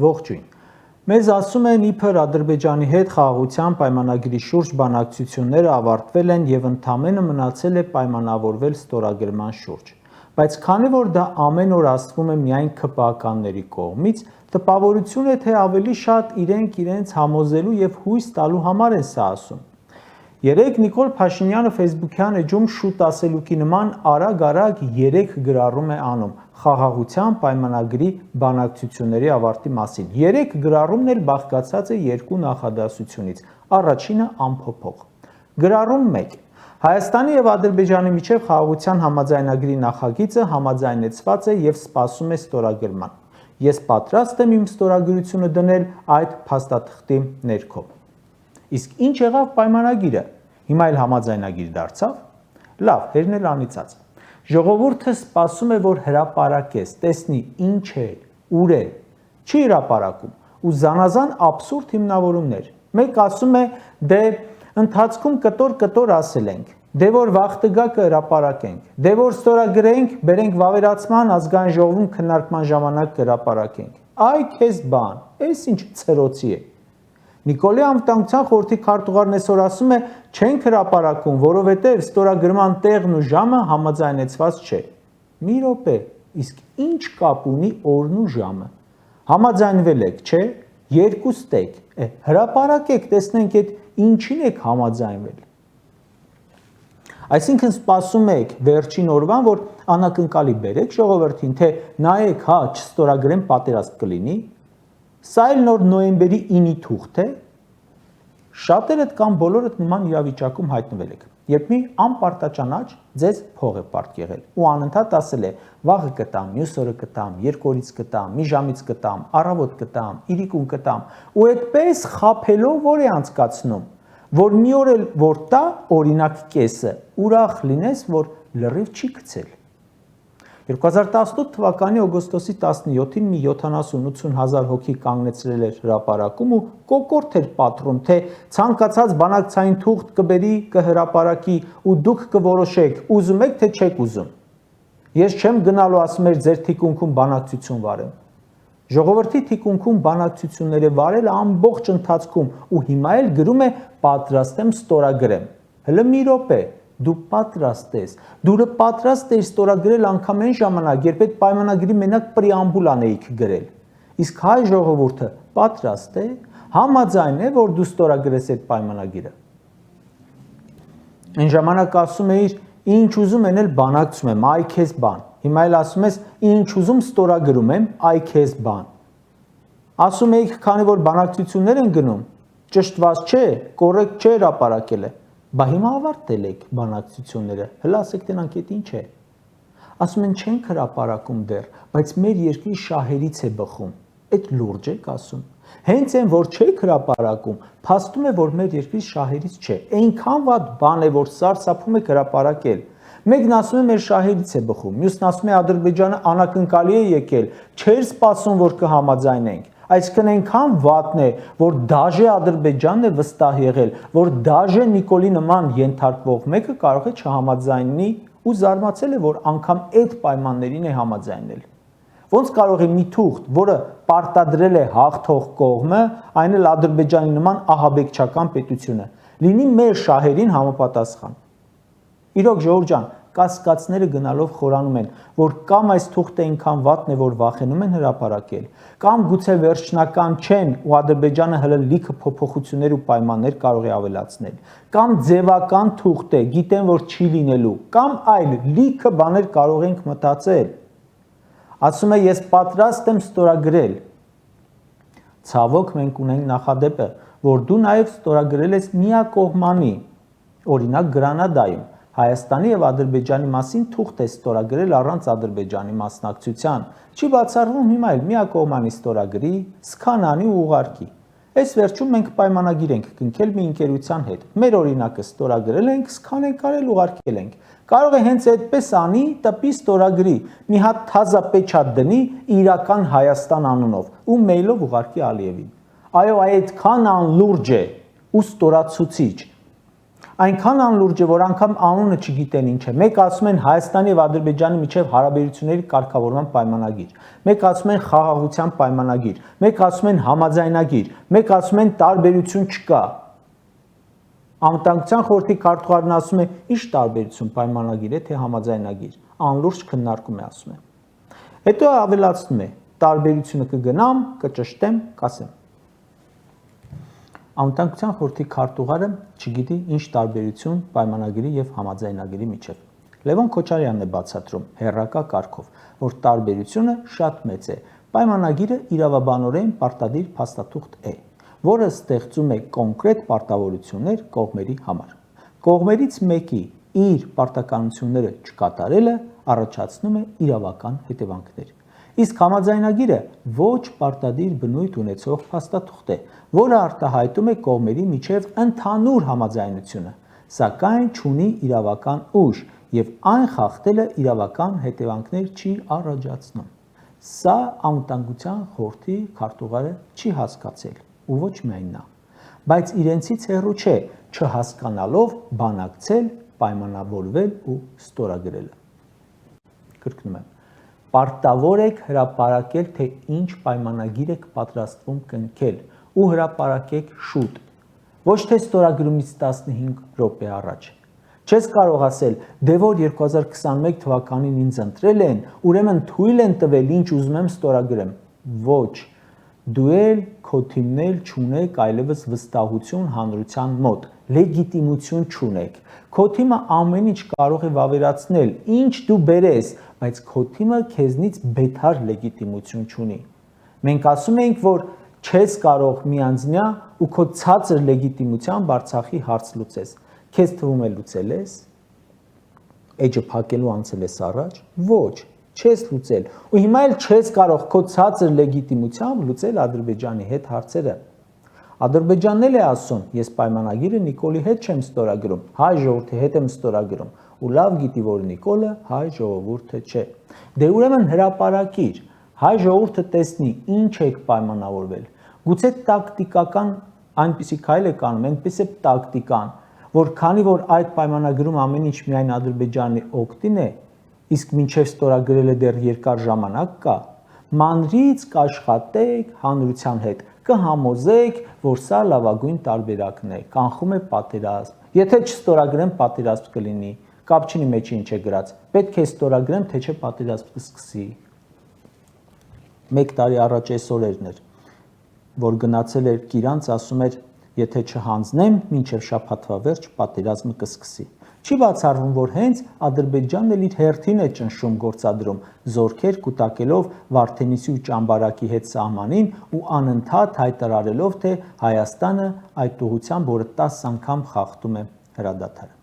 Ողջույն։ Մեզ ասում են իբր Ադրբեջանի հետ խաղաղության պայմանագրի շուրջ բանակցությունները ավարտվել են եւ ընդամենը մնացել է պայմանավորվել ստորագրման շուրջ։ Բայց քանի որ դա ամեն օր ասվում է միայն ՔՊԱ-ականների կողմից, տպավորություն է, թե ավելի շատ իրենք իրենց համոզելու եւ հույս տալու համար են սա ասում։ Երեկ Նիկոլ Փաշինյանը Facebook-յան էջում շուտ ասելուկի նման արագ-արագ 3 գրառում է անում խաղաղության պայմանագրի բանակցությունների ավարտի մասին։ 3 գրառումն էլ բաղկացած է 2 նախադասությունից։ Առաջինը ամփոփող։ Գրառում 1. Հայաստանի եւ Ադրբեջանի միջև խաղաղության համաձայնագրի նախագիծը համաձայնեցված է եւ սպասում է ստորագրման։ Ես պատրաստ եմ իմ ստորագրությունը դնել այդ փաստաթղթի ներքո։ Իսկ ինչ եղավ պայմանագիրը։ Հիմա էլ համաձայնագիր դարձավ։ Լավ, հերն էլ անիծած։ Ժողովուրդը սպասում է, որ հրապարակես, տեսնի ինչ է, ուր է։ Չի հրապարակում։ Ու զանազան աբսուրդ հիմնավորումներ։ Մեկ ասում է, դե ընթացքում կտոր ասել ենք։ Դե որ վաղ տգա կհրապարակենք։ Դե որ ստորագրենք, բերենք վավերացման ազգային ժողովում քննարկման ժամանակ կհրապարակենք։ Այ քեզ բան, էս ինչ ցրոցի է։ Նիկոլի անվտանգության խորհրդի քարտուղարն այսօր ասում է, չենք հրապարակում, որովհետև ստորագրման տեղն ու ժամը համաձայնեցված չէ։ Մի րոպե, իսկ ինչ կապ ունի օրն ու ժամը։ Համաձայնվել եք, չէ՞։ Երկուստ եք, հրապարակեք, տեսնենք այդ ինչին եք համաձայնվել։ Այսինքն սպասում եք վերջին օրվան, որ անակնկալի բերեք ժողովրդին, թե նայեք, հա, չստորագրեն պատերազմ կլինի։ Սա էլ նոր նոյեմբերի 9-ի թուղթ է։ Շատերդ կամ բոլորդ նման իրավիճակում հայտնվել եք, երբ մի անպարտաճանաչ ձեզ փող է պարտքեղել ու անընդհատ ասել է վաղը կտամ, մյուս օրը կտամ, երկու օրից կտամ, մի ժամից կտամ, առավոտ կտամ, իրիկուն կտամ, ու այդպես խաբելով որ է անցկացնում, որ մի օր էլ որ տա, օրինակ կեսը, ուրախ լինես, որ լրիվ չի գցել։ 2018 թվականի օգոստոսի 17-ին մի 70-80 հազար հոգի կանգնեցրել էր հրապարակում ու կոկորդ էր պատռում, թե ցանկացած բանակցային թուղթ կբերի, կհրապարակի ու դուք կորոշեք, ուզում եք թե չեք ուզում։ Ես չեմ գնալու ասում էր ձեր թիկունքում բանակցություն վարեմ։ Ժողովրդի թիկունքում բանակցություններ է վարել ամբողջ ընթացքում ու հիմա էլ գրում է պատրաստ եմ ստորագրեմ։ Հələ մի րոպե Դու պատրաստ ես, դու պատրաստ ես ստորագրել անգամ այն ժամանակ, երբ այդ պայմանագրի մենակ պրեամբուլ անեիք գրել։ Իսկ հայ ժողովուրդը պատրաստ է, համաձայն է, որ դու ստորագրես այդ պայմանագիրը։ Այն ժամանակ ասում էիր, ինչ ուզում են էլ բանակցում եմ, այ քեզ բան։ Հիմա էլ ասում ես, ինչ ուզում ստորագրում եմ, այ քեզ բան։ Ասում էիք, քանի որ բանակցություններ են գնում, ճշտված չէ, կոռեկտ չէ հրապարակելը։ Բա հիմա ավարտել եք բանակցությունները, հլա ասեք տենանք էդ ինչ է։ Ասում են չենք հրապարակում դեռ, բայց մեր երկրի շահերից է բխում։ Այդ լուրջ եք ասում։ Հենց այն որ չեք հրապարակում, փաստում է որ մեր երկրի շահերից չէ։ Այնքան վատ բան է որ սարսափում եք հրապարակել։ Մեկն ասում է մեր շահերից է բխում, մյուսն ասում է Ադրբեջանը անակնկալի է եկել, չէր սպասում որ կհամաձայնենք։ Այսինքն այնքան վատն է, որ դաժե Ադրբեջանն է վստահ եղել, որ դաժե Նիկոլի նման ենթարկվող մեկը կարող է չհամաձայնի ու զարմացել է, որ անգամ այդ պայմաններին է համաձայնել։ Ոնց կարող է մի թուղթ, որը պարտադրել է հաղթող կողմը, այն էլ Ադրբեջանի նման ահաբեկչական պետությունը, լինի մեր շահերին համապատասխան։ Իրոք ժողովուրդ ջան, կասկածները գնալով խորանում են, որ կամ այս թուղթը այնքան վատն է, որ վախենում են հրապարակել, կամ գուցե վերջնական չեն ու Ադրբեջանը հələ լիքը փոփոխություններ ու պայմաններ կարող է ավելացնել, կամ ձևական թուղթ է, գիտեն որ չի լինելու, կամ այլ լիքը բաներ կարող ենք մտածել։ Ասում է ես պատրաստ եմ ստորագրել։ Ցավոք մենք ունենք նախադեպը, որ դու նաև ստորագրել ես միակողմանի, օրինակ Գրանադայում Հայաստանի եւ Ադրբեջանի մասին թուղթ է ստորագրել առանց Ադրբեջանի մասնակցության։ Չի բացառվում հիմա էլ միակողմանի ստորագրի, սքանանի ու ուղարկի։ Այս վերջում մենք պայմանագիր ենք կնքել մի ընկերության հետ։ Մեր օրինակը ստորագրել ենք, սքանենք արել ուղարկել ենք։ Կարող է հենց այդպես անի, տպի ստորագրի, մի հատ թազա պեչատ դնի իրական Հայաստան անունով ու մեյլով ուղարկի Ալիևին։ Այո, այդքան անլուրջ է ու ստորացուցիչ։ Այնքան անլուրջ է, որ անգամ անունը չգիտեն ինչ է։ Մեկ ասում են Հայաստանի եւ Ադրբեջանի միջև հարաբերությունների կարգավորման պայմանագիր, մեկ ասում են խաղաղության պայմանագիր, մեկ ասում են համաձայնագիր, մեկ ասում են տարբերություն չկա։ Անվտանգության խորհրդի քարտուղարն ասում է՝ ի՞նչ տարբերություն, պայմանագիր է թե համաձայնագիր։ Անլուրջ քննարկում է, ասում է։ Հետո ավելացնում է՝ տարբերությունը կգնամ, կճշտեմ, կասեմ։ Անվտանգության խորհրդի քարտուղարը չգիտի ինչ տարբերություն պայմանագրի եւ համաձայնագրի միջև։ Լևոն Քոչարյանն է բացատրում հերրակա կարգով, որ տարբերությունը շատ մեծ է։ Պայմանագիրը իրավաբանորեն պարտադիր փաստաթուղթ է, որը ստեղծում է կոնկրետ պարտավորություններ կողմերի համար։ Կողմերից մեկի իր պարտականությունները չկատարելը առաջացնում է իրավական հետևանքներ։ Իսկ համաձայնագիրը ոչ պարտադիր բնույթ ունեցող փաստաթուղթ է, որը արտահայտում է կողմերի միջև ընդհանուր համաձայնությունը, սակայն չունի իրավական ուժ եւ այն խախտելը իրավական հետևանքներ չի առաջացնում։ Սա անվտանգության խորհրդի քարտուղարը չի հասկացել, ու ոչ միայն նա, բայց իրենցից հեռու չէ չհասկանալով բանակցել, պայմանավորվել ու ստորագրելը։ Կրկնում եմ, պարտավոր եք հրապարակել, թե ինչ պայմանագիր եք պատրաստվում կնքել ու հրապարակեք շուտ, ոչ թե ստորագրումից 15 րոպե առաջ։ Չես կարող ասել, դե որ 2021 թվականին ինձ ընտրել են, ուրեմն թույլ են տվել, ինչ ուզում եմ ստորագրեմ։ Ոչ, դու էլ քո թիմն էլ չունեք այլևս վստահություն հանրության մոտ, լեգիտիմություն չունեք։ Քո թիմը ամեն ինչ կարող է վավերացնել, ինչ դու բերես, բայց քո թիմը քեզնից բեթար լեգիտիմություն չունի։ Մենք ասում ենք, որ չես կարող միանձնյա ու քո ցածր լեգիտիմությամբ Արցախի հարց լուծես։ Քեզ թվում է լուծել ես։ Էջը փակելու անցել ես առաջ։ Ոչ, չես լուծել։ Ու հիմա էլ չես կարող քո ցածր լեգիտիմությամբ լուծել Ադրբեջանի հետ հարցերը։ Ադրբեջանն էլ է ասում, ես պայմանագիրը Նիկոլի հետ չեմ ստորագրում, հայ ժողովրդի հետ եմ ստորագրում, ու լավ գիտի, որ Նիկոլը հայ ժողովուրդը չէ։ Դե ուրեմն հրապարակիր, հայ ժողովուրդը տեսնի ինչ եք պայմանավորվել։ Գուցե տակտիկական այնպիսի քայլ եք անում, այնպես է տակտիկան, որ քանի որ այդ պայմանագրում ամեն ինչ միայն Ադրբեջանի օգտին է, իսկ մինչև ստորագրելը դեռ երկար ժամանակ կա, մանրից կաշխատեք հանրության հետ, կհամոզեք, որ սա լավագույն տարբերակն է, կանխում է պատերազմ։ Եթե չստորագրեմ, պատերազմ կլինի, կապ չունի մեջի ինչ է գրած, պետք է ստորագրեմ, թե չէ պատերազմ կսկսի։ 1 տարի առաջ այս օրերն էր, որ գնացել էր Կիրանց, ասում էր, եթե չհանձնեմ, մինչև շաբաթվա վերջ պատերազմը կսկսի։ Չի բացառվում, որ հենց Ադրբեջանն էլ իր հերթին է ճնշում գործադրում, զորքեր կուտակելով Վարդենիսի ու Ճամբարակի հետ սահմանին ու անընդհատ հայտարարելով, թե Հայաստանը այդ ուղղությամբ որը 10 անգամ խախտում է հրադադարը։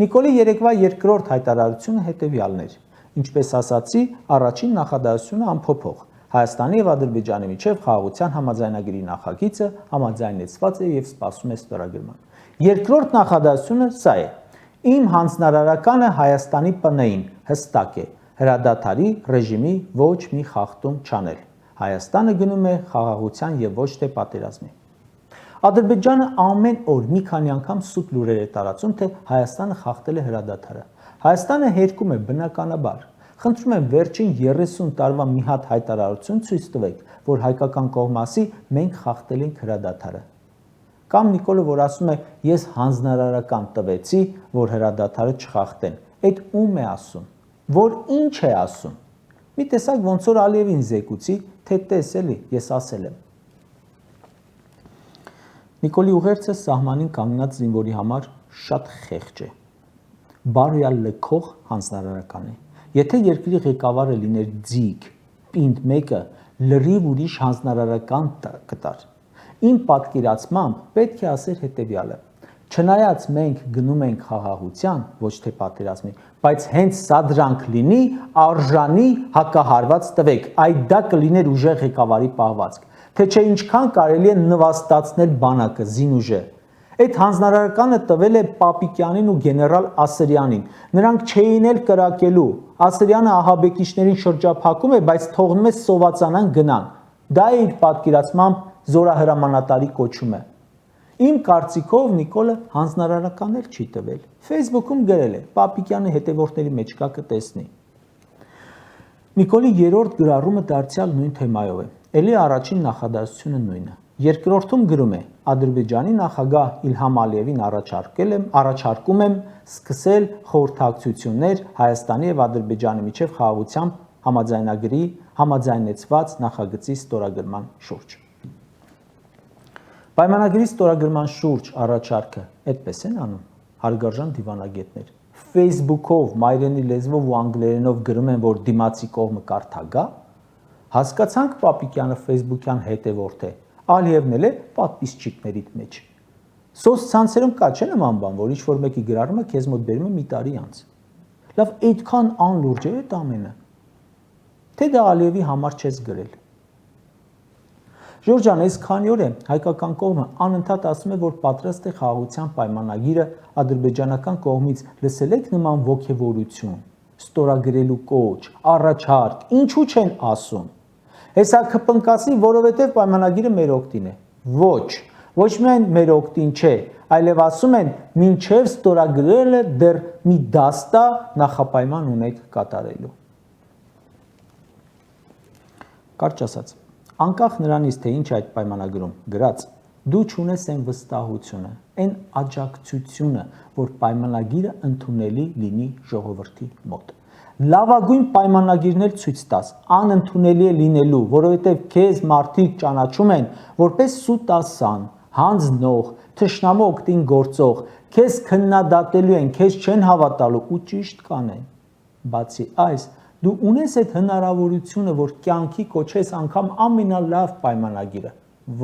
Նիկոլի երեկվա երկրորդ հայտարարությունը հետևյալն էր։ Ինչպես ասացի, առաջին նախադասությունը անփոփոխ։ Հայաստանի եւ Ադրբեջանի միջև խաղաղության համաձայնագրի նախագիծը համաձայնեցված է եւ սպասում է ստորագրման։ Երկրորդ նախադասությունը սա է. Իմ հանձնարարականը Հայաստանի ՊՆ-ին հստակ է, հրադադարի ռեժիմի ոչ մի խախտում չանել։ Հայաստանը գնում է խաղաղության եւ ոչ թե պատերազմի։ Ադրբեջանը ամեն օր մի քանի անգամ սուտ լուրեր է տարածում, թե Հայաստանը խախտել է հրադադարը։ Հայաստանը հերքում է բնականաբար։ Խնդրում եմ վերջին 30 տարվա մի հատ հայտարարություն ցույց տվեք, որ հայկական կողմը ասի մենք խախտել ենք հրադադարը։ Կամ Նիկոլը, որ ասում է ես հանձնարարական տվեցի, որ հրադադարը չխախտեն։ Այդ ում է ասում, որ ինչ է ասում։ Մի տեսակ ոնց որ Ալիևին զեկուցի, թե տես էլի, ես ասել եմ։ Նիկոլի ուղերձը սահմանին կանգնած զինվորի համար շատ խեղճ է։ Բարյալ լքող հանձնարարական է։ Եթե երկրի ղեկավարը լիներ ձիգ, պինդ մեկը լրիվ ուրիշ հանձնարարական կտար։ Իմ պատկերացմամբ պետք է ասեր հետևյալը. չնայած մենք գնում ենք խաղաղության, ոչ թե պատերազմի, բայց հենց սա դրանք լինի, արժանի հակահարված տվեք, այդ դա կլիներ ուժեղ ղեկավարի պահվածք, թե չէ ինչքան կարելի է նվաստացնել բանակը, զինուժը։ Այդ հանձնարարականը տվել է Պապիկյանին ու գեներալ Ասրյանին։ Նրանք չէին էլ կրակելու։ Ասրյանը ահաբեկիչներին շրջափակում է, բայց թողնում է սովածանան գնան։ Դա է իր պատկերացմամբ զորահրամանատարի կոչումը։ Իմ կարծիքով Նիկոլը հանձնարարական էլ չի տվել։ Facebook-ում գրել է. Պապիկյանի հետևորդների մեջ կա կտեսնի։ Նիկոլի երրորդ գրառումը դարձյալ նույն թեմայով է։ Էլի առաջին նախադասությունը նույնը։ Երկրորդում գրում է. Ադրբեջանի նախագահ Իլհամ Ալիևին առաջարկում եմ սկսել խորհրդակցություններ Հայաստանի եւ Ադրբեջանի միջև խաղաղությամբ համաձայնագրի համաձայնեցված նախագծի ստորագրման շուրջ։ Պայմանագրի ստորագրման շուրջ առաջարկը այդպես են անում հարգարժան դիվանագետներ։ Facebook-ով, մայրենի լեզվով ու անգլերենով գրում են, որ դիմացի կողմը կարդագա։ Հասկացանք Պապիկյանը Facebook-յան հետևորդ է, Ալիևն էլ է պատվիսչիկներից մեջ։ Սոցցանցերում կա չէ նման բան, որ ինչ-որ մեկի գրառումը քեզ մոտ բերում է մի տարի անց։ Լավ, այդքան անլուրջ է այդ ամենը։ Թե դա Ալիևի համար չես գրել։ Ժորժան, այս քանի օր է հայկական կողմը անընդհատ ասում է, որ պատրաստ է խաղաղության պայմանագիրը ադրբեջանական կողմից լսել եք նման ոգևորություն, ստորագրելու կոչ, առաջարկ, ինչու չեն ասում։ Հեսա կպնկասի, որովհետև պայմանագիրը մեր օգտին է։ Ոչ միայն մեր օգտին չէ, այլև ասում են, մինչև ստորագրելը դեռ մի դաստա նախապայման ունեք կատարելու։ Կարճ ասած, անկախ նրանից, թե ինչ այդ պայմանագրում գրած, դու չունես այն վստահությունը, այն աջակցությունը, որ պայմանագիրը ընդունելի լինի ժողովրդի մոտ։ Լավագույն պայմանագիրն էլ ցույց տաս, անընդունելի է լինելու, որովհետև քեզ մարդիկ ճանաչում են որպես սուտասան, հանձնող, թշնամու օգտին գործող, քեզ քննադատելու են, քեզ չեն հավատալու ու ճիշտ կանեն։ Բացի այս, դու ունես այդ հնարավորությունը, որ կյանքի կոչես անգամ ամենալավ պայմանագիրը։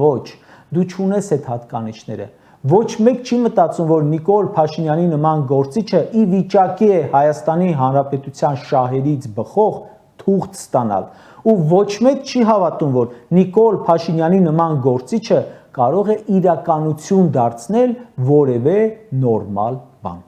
Ոչ, դու չունես այդ հատկանիշները։ Ոչ մեկ չի մտածում, որ Նիկոլ Փաշինյանի նման գործիչը ի վիճակի է Հայաստանի Հանրապետության շահերից բխող թուղթ ստանալ։ Ու ոչ մեկ չի հավատում, որ Նիկոլ Փաշինյանի նման գործիչը կարող է իրականություն դարձնել որևէ նորմալ բան։